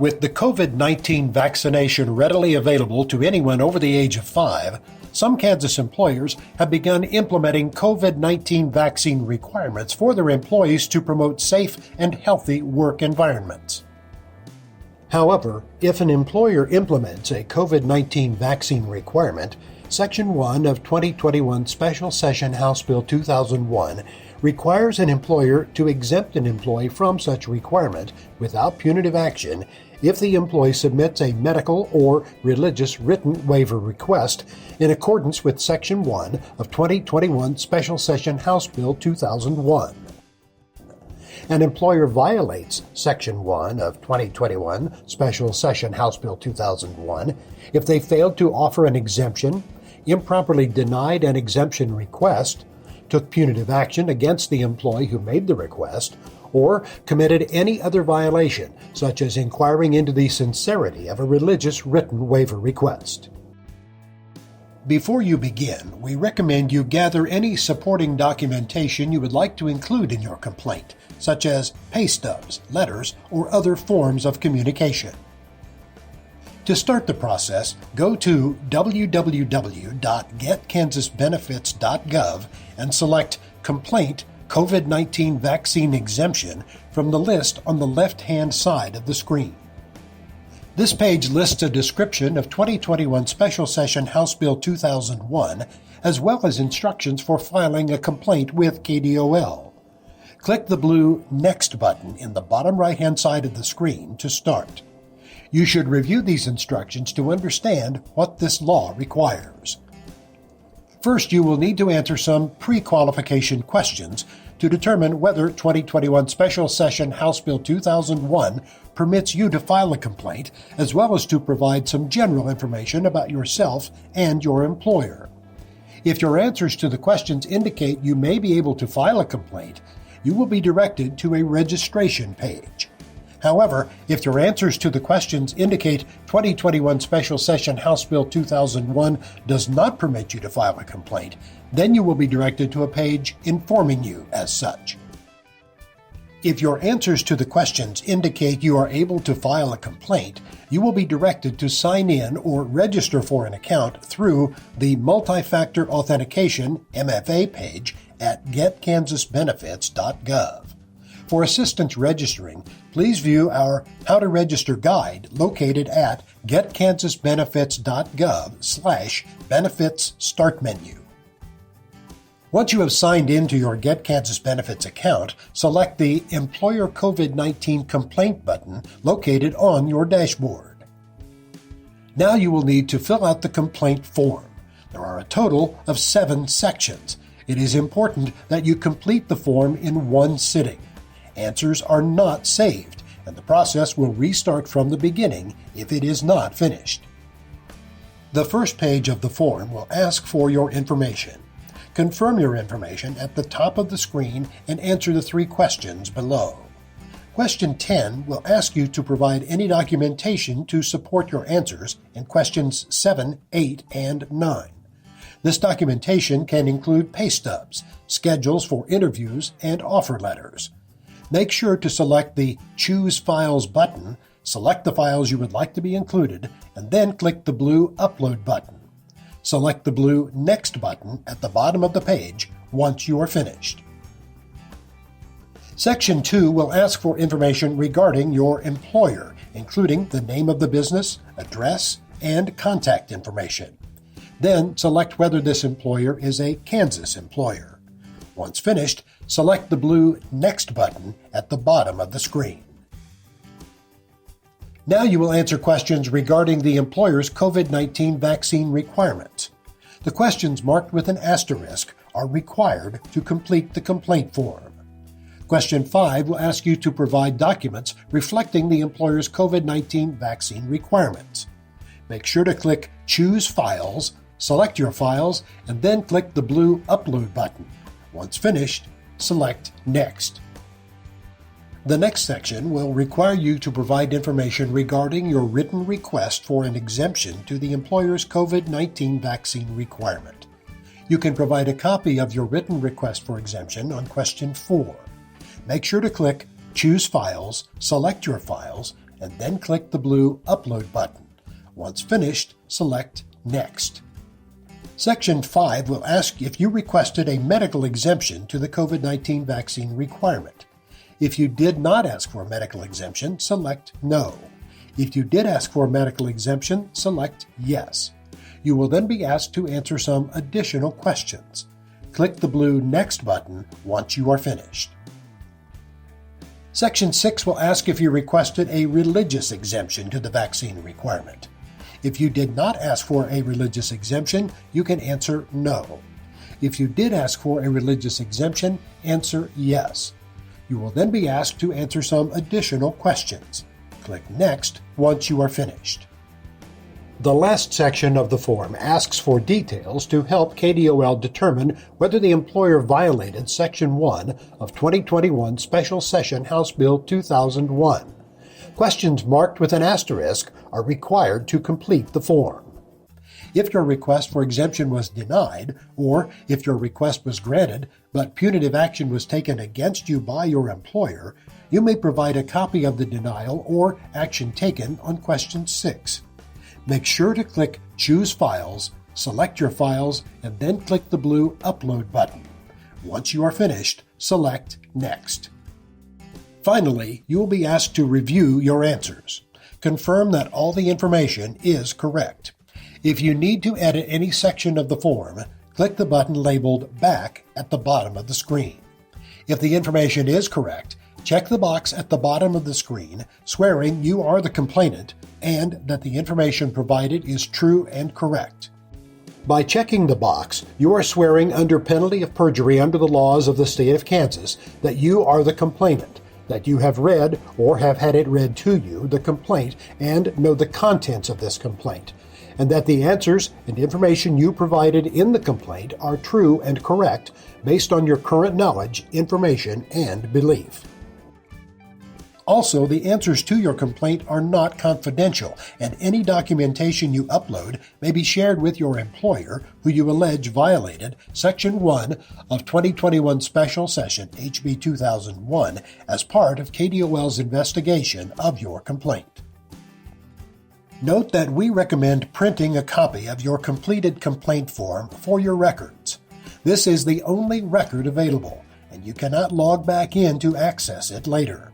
With the COVID-19 vaccination readily available to anyone over the age of 5, some Kansas employers have begun implementing COVID-19 vaccine requirements for their employees to promote safe and healthy work environments. However, if an employer implements a COVID-19 vaccine requirement, Section 1 of 2021 Special Session House Bill 2001 requires an employer to exempt an employee from such requirement without punitive action if the employee submits a medical or religious written waiver request in accordance with Section 1 of 2021 Special Session House Bill 2001. An employer violates Section 1 of 2021 Special Session House Bill 2001 if they failed to offer an exemption, improperly denied an exemption request, took punitive action against the employee who made the request, or committed any other violation, such as inquiring into the sincerity of a religious written waiver request. Before you begin, we recommend you gather any supporting documentation you would like to include in your complaint, such as pay stubs, letters, or other forms of communication. To start the process, go to www.getkansasbenefits.gov and select Complaint COVID-19 Vaccine Exemption from the list on the left-hand side of the screen. This page lists a description of 2021 Special Session House Bill 2001, as well as instructions for filing a complaint with KDOL. Click the blue Next button in the bottom right-hand side of the screen to start. You should review these instructions to understand what this law requires. First, you will need to answer some pre-qualification questions to determine whether 2021 Special Session House Bill 2001 permits you to file a complaint, as well as to provide some general information about yourself and your employer. If your answers to the questions indicate you may be able to file a complaint, you will be directed to a registration page. However, if your answers to the questions indicate 2021 Special Session House Bill 2001 does not permit you to file a complaint, then you will be directed to a page informing you as such. If your answers to the questions indicate you are able to file a complaint, you will be directed to sign in or register for an account through the Multi-Factor Authentication MFA page at getkansasbenefits.gov. For assistance registering, please view our How to Register guide located at getkansasbenefits.gov/benefits start menu. Once you have signed in to your Get Kansas Benefits account, select the Employer COVID-19 Complaint button located on your dashboard. Now you will need to fill out the complaint form. There are a total of 7 sections. It is important that you complete the form in one sitting. Answers are not saved, and the process will restart from the beginning if it is not finished. The first page of the form will ask for your information. Confirm your information at the top of the screen and answer the 3 questions below. Question 10 will ask you to provide any documentation to support your answers in questions 7, 8, and 9. This documentation can include pay stubs, schedules for interviews, and offer letters. Make sure to select the Choose Files button, select the files you would like to be included, and then click the blue Upload button. Select the blue Next button at the bottom of the page once you are finished. Section 2 will ask for information regarding your employer, including the name of the business, address, and contact information. Then select whether this employer is a Kansas employer. Once finished, select the blue Next button at the bottom of the screen. Now you will answer questions regarding the employer's COVID-19 vaccine requirements. The questions marked with an asterisk are required to complete the complaint form. Question 5 will ask you to provide documents reflecting the employer's COVID-19 vaccine requirements. Make sure to click Choose Files, select your files, and then click the blue Upload button. Once finished, select Next. The next section will require you to provide information regarding your written request for an exemption to the employer's COVID-19 vaccine requirement. You can provide a copy of your written request for exemption on question 4. Make sure to click Choose Files, select your files, and then click the blue Upload button. Once finished, select Next. Section 5 will ask if you requested a medical exemption to the COVID-19 vaccine requirement. If you did not ask for a medical exemption, select No. If you did ask for a medical exemption, select Yes. You will then be asked to answer some additional questions. Click the blue Next button once you are finished. Section 6 will ask if you requested a religious exemption to the vaccine requirement. If you did not ask for a religious exemption, you can answer No. If you did ask for a religious exemption, answer Yes. You will then be asked to answer some additional questions. Click Next once you are finished. The last section of the form asks for details to help KDOL determine whether the employer violated Section 1 of 2021 Special Session House Bill 2001. Questions marked with an asterisk are required to complete the form. If your request for exemption was denied, or if your request was granted but punitive action was taken against you by your employer, you may provide a copy of the denial or action taken on question 6. Make sure to click Choose Files, select your files, and then click the blue Upload button. Once you are finished, select Next. Finally, you will be asked to review your answers. Confirm that all the information is correct. If you need to edit any section of the form, click the button labeled Back at the bottom of the screen. If the information is correct, check the box at the bottom of the screen swearing you are the complainant and that the information provided is true and correct. By checking the box, you are swearing under penalty of perjury under the laws of the state of Kansas that you are the complainant, that you have read or have had it read to you the complaint and know the contents of this complaint, and that the answers and information you provided in the complaint are true and correct based on your current knowledge, information, and belief. Also, the answers to your complaint are not confidential, and any documentation you upload may be shared with your employer, who you allege violated Section 1 of 2021 Special Session HB 2001 as part of KDOL's investigation of your complaint. Note that we recommend printing a copy of your completed complaint form for your records. This is the only record available, and you cannot log back in to access it later.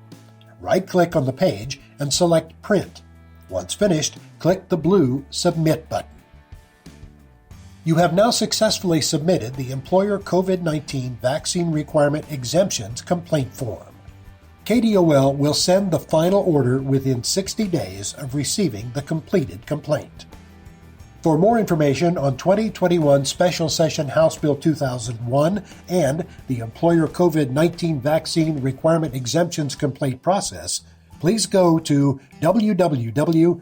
Right-click on the page and select Print. Once finished, click the blue Submit button. You have now successfully submitted the Employer COVID-19 Vaccine Requirement Exemptions complaint form. KDOL will send the final order within 60 days of receiving the completed complaint. For more information on 2021 Special Session House Bill 2001 and the Employer COVID-19 Vaccine Requirement Exemptions complaint process, please go to www.dol.ks.gov.